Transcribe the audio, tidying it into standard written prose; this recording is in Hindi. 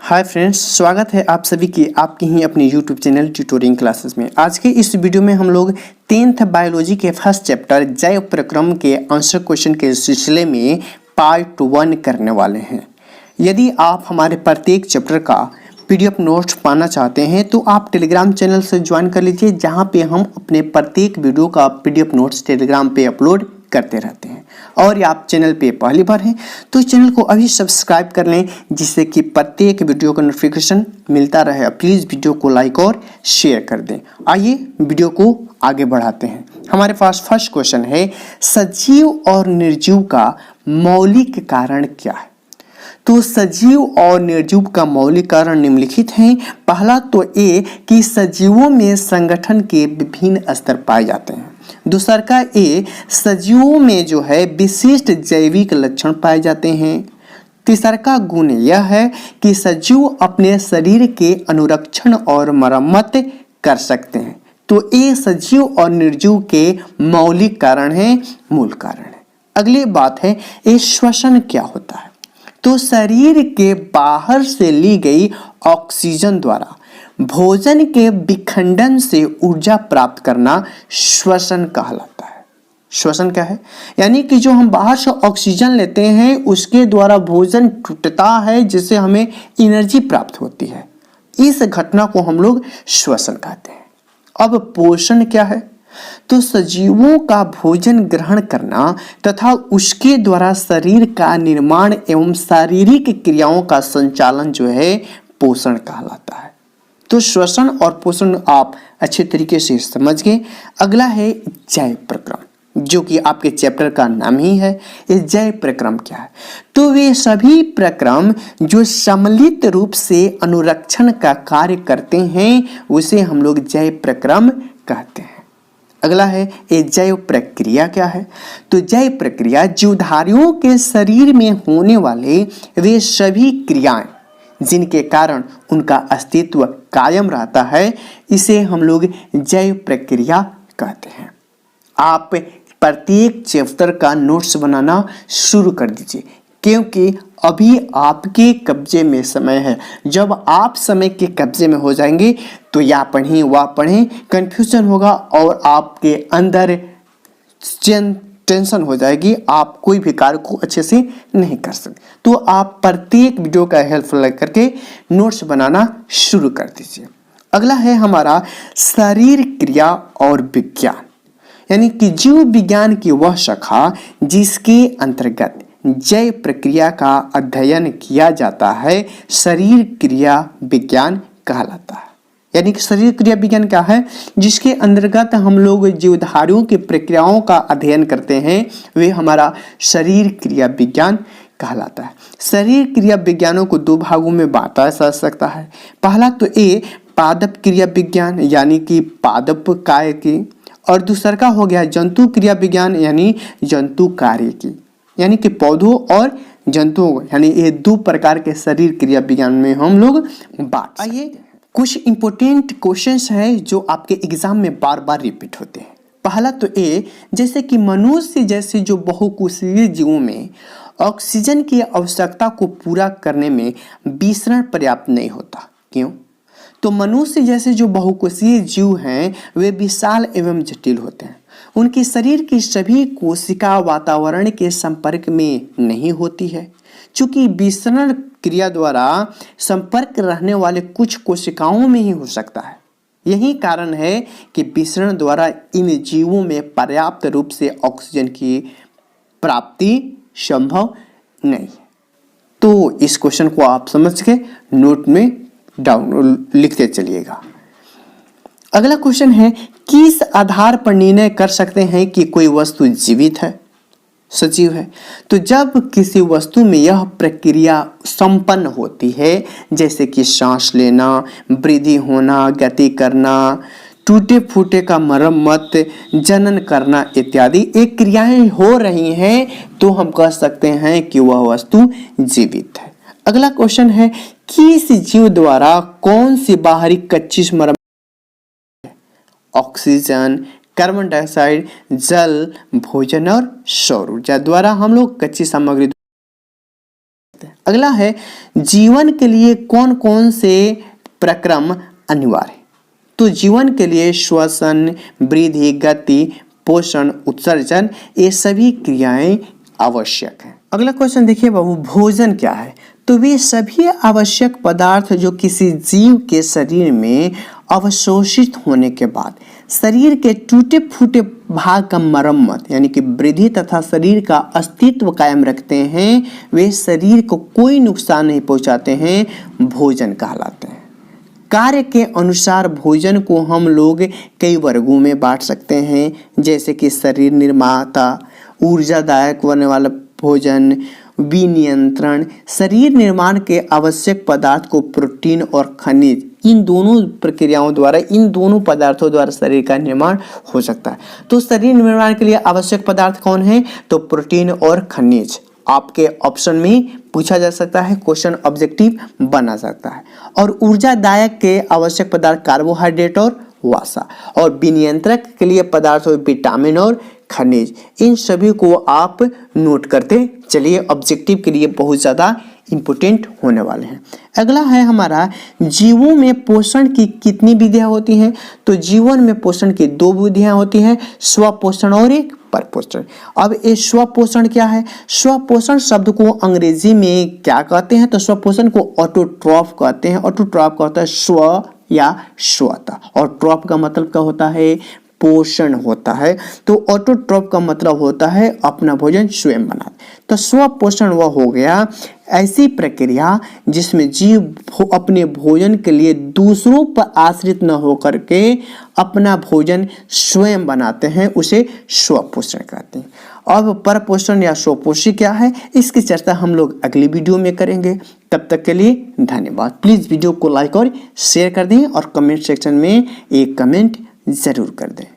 हाय फ्रेंड्स, स्वागत है आप सभी की आपकी ही अपनी यूट्यूब चैनल ट्यूटोरिंग क्लासेस में। आज के इस वीडियो में हम लोग 10th बायोलॉजी के फर्स्ट चैप्टर जैव प्रक्रम के आंसर क्वेश्चन के सिलसिले में पार्ट 1 करने वाले हैं। यदि आप हमारे प्रत्येक चैप्टर का PDF नोट्स पाना चाहते हैं तो आप टेलीग्राम चैनल से ज्वाइन कर लीजिए, जहाँ पे हम अपने प्रत्येक वीडियो का PDF नोट्स टेलीग्राम पे अपलोड करते रहते हैं। और ये आप चैनल पे पहली बार हैं तो चैनल को अभी सब्सक्राइब कर लें, जिससे कि प्रत्येक वीडियो का नोटिफिकेशन मिलता रहे। प्लीज़ वीडियो को लाइक और शेयर कर दें। आइए वीडियो को आगे बढ़ाते हैं। हमारे पास फर्स्ट क्वेश्चन है, सजीव और निर्जीव का मौलिक कारण क्या है? तो सजीव और निर्जीव का मौलिक कारण निम्नलिखित हैं। पहला तो ये कि सजीवों में संगठन के विभिन्न स्तर पाए जाते हैं। दूसरा का ये सजीवों में जो है विशिष्ट जैविक लक्षण पाए जाते हैं। तीसरा का गुण यह है कि सजीव अपने शरीर के अनुरक्षण और मरम्मत कर सकते हैं। तो ये सजीव और निर्जीव के मौलिक कारण है, मूल कारण है। अगली बात है, ये श्वसन क्या होता है? तो शरीर के बाहर से ली गई ऑक्सीजन द्वारा भोजन के विखंडन से ऊर्जा प्राप्त करना श्वसन कहलाता है। श्वसन क्या है? यानी कि जो हम बाहर से ऑक्सीजन लेते हैं उसके द्वारा भोजन टूटता है, जिससे हमें एनर्जी प्राप्त होती है। इस घटना को हम लोग श्वसन कहते हैं। अब पोषण क्या है? तो सजीवों का भोजन ग्रहण करना तथा उसके द्वारा शरीर का निर्माण एवं शारीरिक क्रियाओं का संचालन जो है पोषण कहलाता है। तो श्वसन और पोषण आप अच्छे तरीके से समझ गए। अगला है जैव प्रक्रम, जो कि आपके चैप्टर का नाम ही है। ये जैव प्रक्रम क्या है? तो वे सभी प्रक्रम जो सम्मिलित रूप से अनुरक्षण का कार्य करते हैं उसे हम लोग जैव प्रक्रम कहते हैं। अगला है, ये जैव प्रक्रिया क्या है? तो जैव प्रक्रिया जीवधारियों के शरीर में होने वाले वे सभी क्रियाएं जिनके कारण उनका अस्तित्व कायम रहता है, इसे हम लोग जैव प्रक्रिया कहते हैं। आप प्रत्येक चैप्टर का नोट्स बनाना शुरू कर दीजिए, क्योंकि अभी आपके कब्जे में समय है। जब आप समय के कब्जे में हो जाएंगे तो या पढ़ें वह पढ़ें, कन्फ्यूजन होगा और आपके अंदर टेंशन हो जाएगी, आप कोई भी कार्य को अच्छे से नहीं कर सकते। तो आप प्रत्येक वीडियो का हेल्प करके नोट्स बनाना शुरू कर दीजिए। अगला है हमारा शरीर क्रिया और विज्ञान, यानी कि जीव विज्ञान की वह शाखा जिसके अंतर्गत जैव प्रक्रिया का अध्ययन किया जाता है, शरीर क्रिया विज्ञान कहलाता है। यानी कि शरीर क्रिया विज्ञान क्या है? जिसके अंतर्गत हम लोग जीवधारियों की प्रक्रियाओं का अध्ययन करते हैं, वे हमारा शरीर क्रिया विज्ञान कहलाता है। शरीर क्रिया विज्ञानों को दो भागों में बांटा जा सकता है। पहला तो ये पादप क्रिया विज्ञान, यानी कि पादप काय की, और दूसरा का हो गया जंतु क्रिया विज्ञान, यानी जंतु कार्य की, यानी कि पौधों और जंतुओं, यानी ये दो प्रकार के शरीर क्रिया विज्ञान में हम लोग बांट। आइए कुछ इंपॉर्टेंट क्वेश्चंस हैं जो आपके एग्जाम में बार बार रिपीट होते हैं। पहला तो ये, जैसे कि मनुष्य जैसे जो बहुकोषीय जीवों में ऑक्सीजन की आवश्यकता को पूरा करने में विसरण पर्याप्त नहीं होता। क्यों? तो मनुष्य जैसे जो बहुकोषीय जीव हैं वे विशाल एवं जटिल होते हैं। उनके शरीर की सभी कोशिका वातावरण के संपर्क में नहीं होती है। चूंकि विसरण क्रिया द्वारा संपर्क रहने वाले कुछ कोशिकाओं में ही हो सकता है, यही कारण है कि विसरण द्वारा इन जीवों में पर्याप्त रूप से ऑक्सीजन की प्राप्ति संभव नहीं है। तो इस क्वेश्चन को आप समझ के नोट में डाउन लिखते चलिएगा। अगला क्वेश्चन है, किस आधार पर निर्णय कर सकते हैं कि कोई वस्तु जीवित है, सजीव है? तो जब किसी वस्तु में यह प्रक्रिया संपन्न होती है, जैसे कि सांस लेना, वृद्धि होना, गति करना, टूटे फूटे का मरम्मत, जनन करना इत्यादि एक क्रियाएं हो रही हैं, तो हम कह सकते हैं कि वह वस्तु जीवित है। अगला क्वेश्चन है, किस जीव द्वारा कौन सी बाहरी कच्ची मरम्मत? ऑक्सीजन, कार्बन डाइऑक्साइड, जल, भोजन और सौर ऊर्जा द्वारा हम लोग कच्ची सामग्री अगला है, जीवन के लिए कौन कौन से प्रक्रम अनिवार्य है? तो जीवन के लिए श्वसन, वृद्धि, गति, पोषण, उत्सर्जन, ये सभी क्रियाएं आवश्यक हैं। अगला क्वेश्चन देखिए बाबू, भोजन क्या है? तो वे सभी आवश्यक पदार्थ जो किसी जीव के शरीर में अवशोषित होने के बाद शरीर के टूटे फूटे भाग का मरम्मत यानी कि वृद्धि तथा शरीर का अस्तित्व कायम रखते हैं, वे शरीर को कोई नुकसान नहीं पहुंचाते हैं, भोजन कहलाते हैं। कार्य के अनुसार भोजन को हम लोग कई वर्गों में बांट सकते हैं, जैसे कि शरीर निर्माता, ऊर्जादायक बनने वाला भोजन, विनियंत्रण। शरीर निर्माण के आवश्यक पदार्थ को प्रोटीन और खनिज, इन दोनों प्रक्रियाओं द्वारा, इन दोनों पदार्थों द्वारा शरीर का निर्माण हो सकता है। तो शरीर निर्माण के लिए आवश्यक पदार्थ कौन है? तो प्रोटीन और खनिज। आपके ऑप्शन में पूछा जा सकता है, क्वेश्चन ऑब्जेक्टिव बना सकता है। और ऊर्जादायक के आवश्यक पदार्थ कार्बोहाइड्रेट और वसा, और विनियंत्रक के लिए पदार्थ विटामिन और खनिज। इन सभी को आप नोट करते चलिए, ऑब्जेक्टिव के लिए बहुत ज़्यादा इंपोर्टेंट होने वाले हैं। अगला है हमारा, जीवों में पोषण की कितनी विधियां होती हैं? तो जीवन में पोषण की 2 विधियां होती हैं, स्वपोषण और एक परपोषण। अब ये स्वपोषण क्या है? स्वपोषण शब्द को अंग्रेजी में क्या कहते हैं? तो स्वपोषण को ऑटोट्रॉफ कहते हैं। ऑटोट्रॉफ का होता है स्व या स्वतः, और ट्रॉफ का मतलब क्या होता है? पोषण होता है। तो ऑटोट्रॉफ का मतलब होता है अपना भोजन स्वयं बनाना। तो स्वपोषण वह हो गया ऐसी प्रक्रिया जिसमें जीव अपने भोजन के लिए दूसरों पर आश्रित न होकर के अपना भोजन स्वयं बनाते हैं, उसे स्वपोषण कहते हैं। अब परपोषण या स्वपोषी क्या है, इसकी चर्चा हम लोग अगली वीडियो में करेंगे। तब तक के लिए धन्यवाद। प्लीज़ वीडियो को लाइक और शेयर कर दें और कमेंट सेक्शन में एक कमेंट ज़रूर कर दें।